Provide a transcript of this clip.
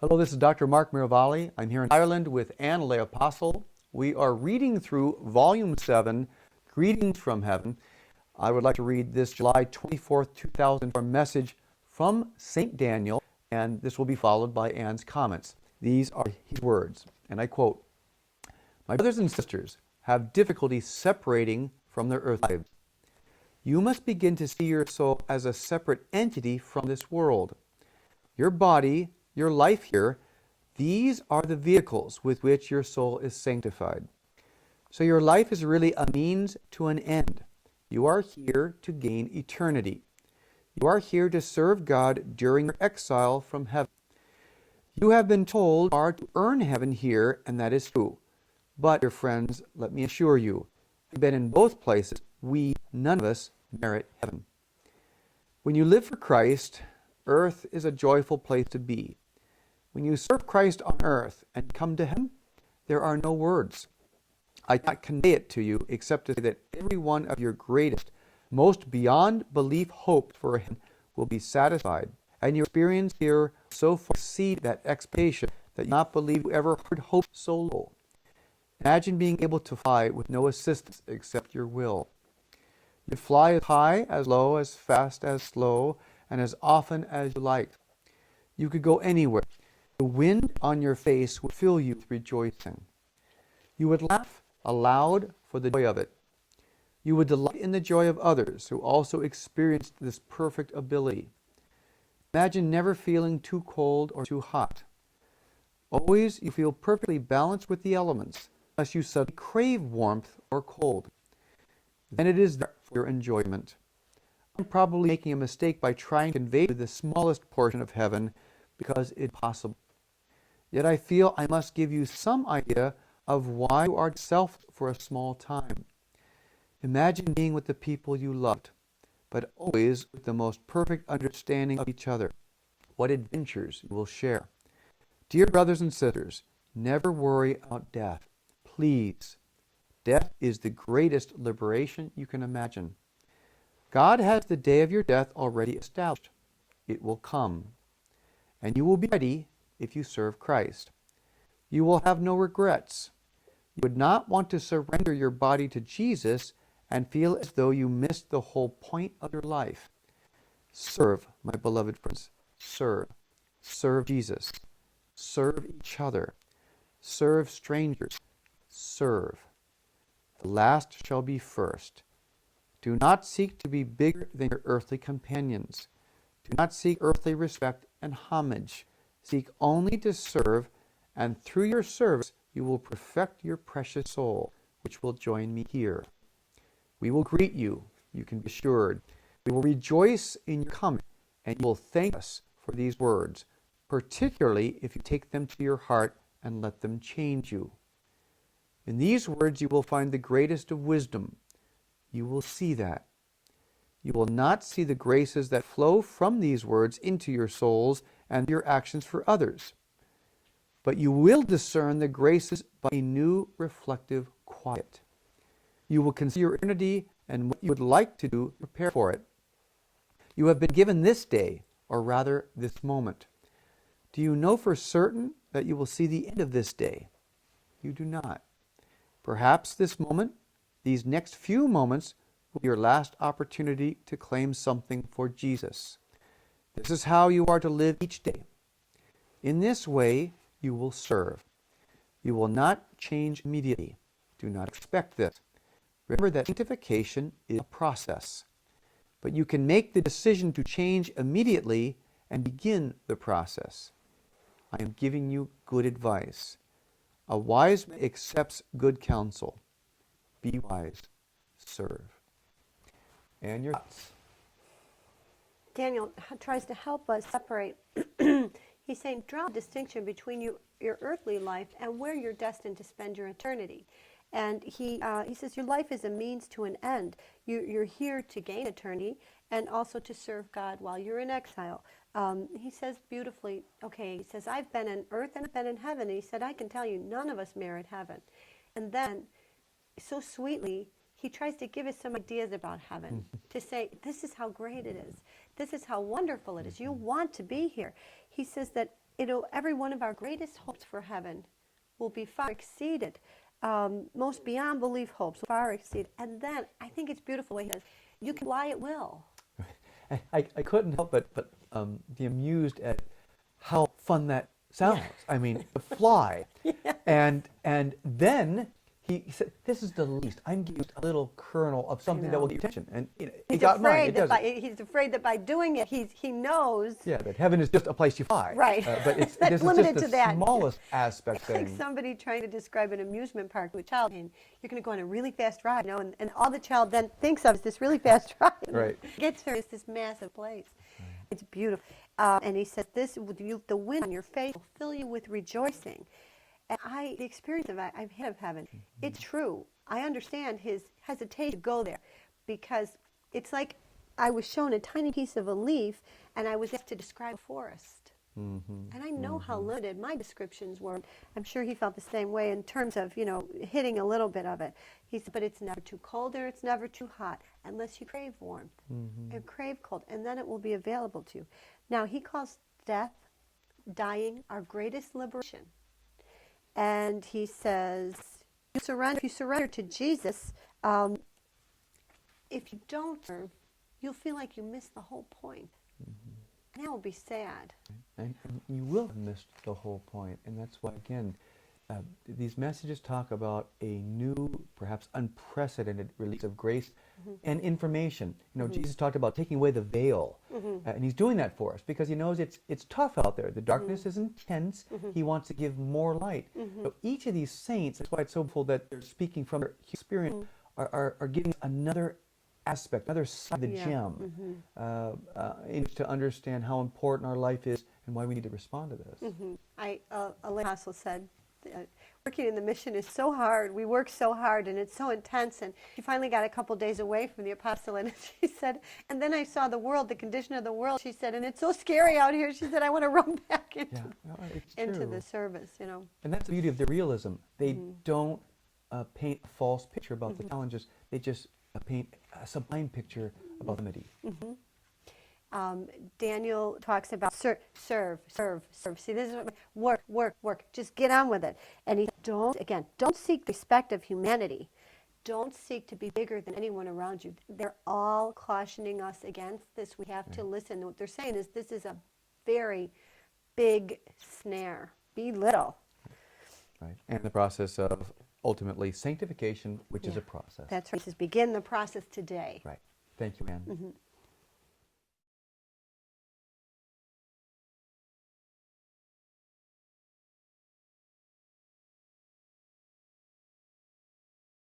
Hello, this is Dr. Mark Miravalle. I'm here in Ireland with Anne Le Apostle. We are reading through Volume 7, Greetings from Heaven. I would like to read this July 24th, 2004 message from St. Daniel, and this will be followed by Anne's comments. These are his words, and I quote, "My brothers and sisters have difficulty separating from their earthly lives. You must begin to see your soul as a separate entity from this world. Your body, your life here, these are the vehicles with which your soul is sanctified. So your life is really a means to an end. You are here to gain eternity. You are here to serve God during your exile from heaven. You have been told you are to earn heaven here, and that is true. But, dear friends, let me assure you, I've been in both places. None of us, merit heaven. When you live for Christ, earth is a joyful place to be. When you serve Christ on earth and come to Him, there are no words. I cannot convey it to you except to say that every one of your greatest, most beyond belief hopes for Him will be satisfied, and your experience here so far exceeds that expectation that you not believe you ever heard hope so low. Imagine being able to fly with no assistance except your will. You fly as high, as low, as fast, as slow, and as often as you like. You could go anywhere. The wind on your face would fill you with rejoicing. You would laugh aloud for the joy of it. You would delight in the joy of others who also experienced this perfect ability. Imagine never feeling too cold or too hot. Always you feel perfectly balanced with the elements, unless you suddenly crave warmth or cold. Then it is there for your enjoyment. I'm probably making a mistake by trying to convey the smallest portion of heaven because it's possible. Yet I feel I must give you some idea of why you are self for a small time. Imagine being with the people you loved, but always with the most perfect understanding of each other. What adventures you will share. Dear brothers and sisters, never worry about death. Please. Death is the greatest liberation you can imagine. God has the day of your death already established. It will come. And you will be ready if you serve Christ. You will have no regrets. You would not want to surrender your body to Jesus and feel as though you missed the whole point of your life. Serve, my beloved friends. Serve. Serve Jesus. Serve each other. Serve strangers. Serve. The last shall be first. Do not seek to be bigger than your earthly companions. Do not seek earthly respect and homage. Seek only to serve, and through your service you will perfect your precious soul, which will join me here. We will greet you, you can be assured. We will rejoice in your coming, and you will thank us for these words, particularly if you take them to your heart and let them change you. In these words you will find the greatest of wisdom. You will see that. You will not see the graces that flow from these words into your souls and your actions for others. But you will discern the graces by a new reflective quiet. You will consider your eternity and what you would like to do, prepare for it. You have been given this day, or rather this moment. Do you know for certain that you will see the end of this day? You do not. Perhaps this moment, these next few moments, will be your last opportunity to claim something for Jesus. This is how you are to live each day. In this way, you will serve. You will not change immediately. Do not expect this. Remember that sanctification is a process. But you can make the decision to change immediately and begin the process. I am giving you good advice. A wise man accepts good counsel. Be wise. Serve. And your thoughts? Daniel tries to help us separate. He's saying, draw a distinction between your earthly life and where you're destined to spend your eternity. And he says your life is a means to an end. You're here to gain eternity and also to serve God while you're in exile. He says beautifully, he says, I've been in earth and I've been in heaven. And he said, I can tell you, none of us merit heaven. And then, so sweetly, he tries to give us some ideas about heaven, to say, this is how great it is. This is how wonderful it is. You want to be here. He says that every one of our greatest hopes for heaven will be far exceeded. Most beyond belief hopes will far exceed. And then I think it's beautiful the way he says, you can fly at will. I couldn't help but be amused at how fun that sounds. I mean, to fly. And then he said, this is the least. I'm giving you a little kernel of something that will get your attention. And he got mine. He's afraid that by doing it, he knows. Yeah, that heaven is just a place you fly. Right. But this is limited just to the that. smallest aspect It's like thing. somebody trying to describe an amusement park to a child, and you're going to go on a really fast ride, and all the child then thinks of is this really fast ride. Right. Gets her is this massive place. Right. It's beautiful. And he says, the wind on your face will fill you with rejoicing. And the experience I've had of heaven, it's true. I understand his hesitation to go there, because it's like I was shown a tiny piece of a leaf, and I was asked to describe a forest. And I know how limited my descriptions were. I'm sure he felt the same way in terms of, hitting a little bit of it. He said, but it's never too cold or it's never too hot unless you crave warmth and crave cold, and then it will be available to you. Now, he calls death, dying, our greatest liberation. And he says, if you surrender to Jesus, if you don't serve, you'll feel like you missed the whole point. And that will be sad. And you will have missed the whole point. And that's why, again, these messages talk about a new, perhaps unprecedented release of grace and information. Jesus talked about taking away the veil. And he's doing that for us because he knows it's tough out there. The darkness is intense. He wants to give more light. So each of these saints, that's why it's so beautiful that they're speaking from their experience, are giving another aspect, another side of the gem, to understand how important our life is and why we need to respond to this. A apostle said, working in the mission is so hard. We work so hard, and it's so intense. And she finally got a couple days away from the apostle, and she said, and then I saw the world, the condition of the world. She said, and it's so scary out here. She said, I want to run back into the service, And that's the beauty of the realism. They don't paint a false picture about the challenges. They just paint a sublime picture about remedy. Daniel talks about serve. See, this is what work. Just get on with it. And he don't seek the respect of humanity. Don't seek to be bigger than anyone around you. They're all cautioning us against this. We have to listen. What they're saying is this is a very big snare. Be little. Right. And the process of ultimately sanctification, which is a process. That's right. He says begin the process today. Right. Thank you, Anne.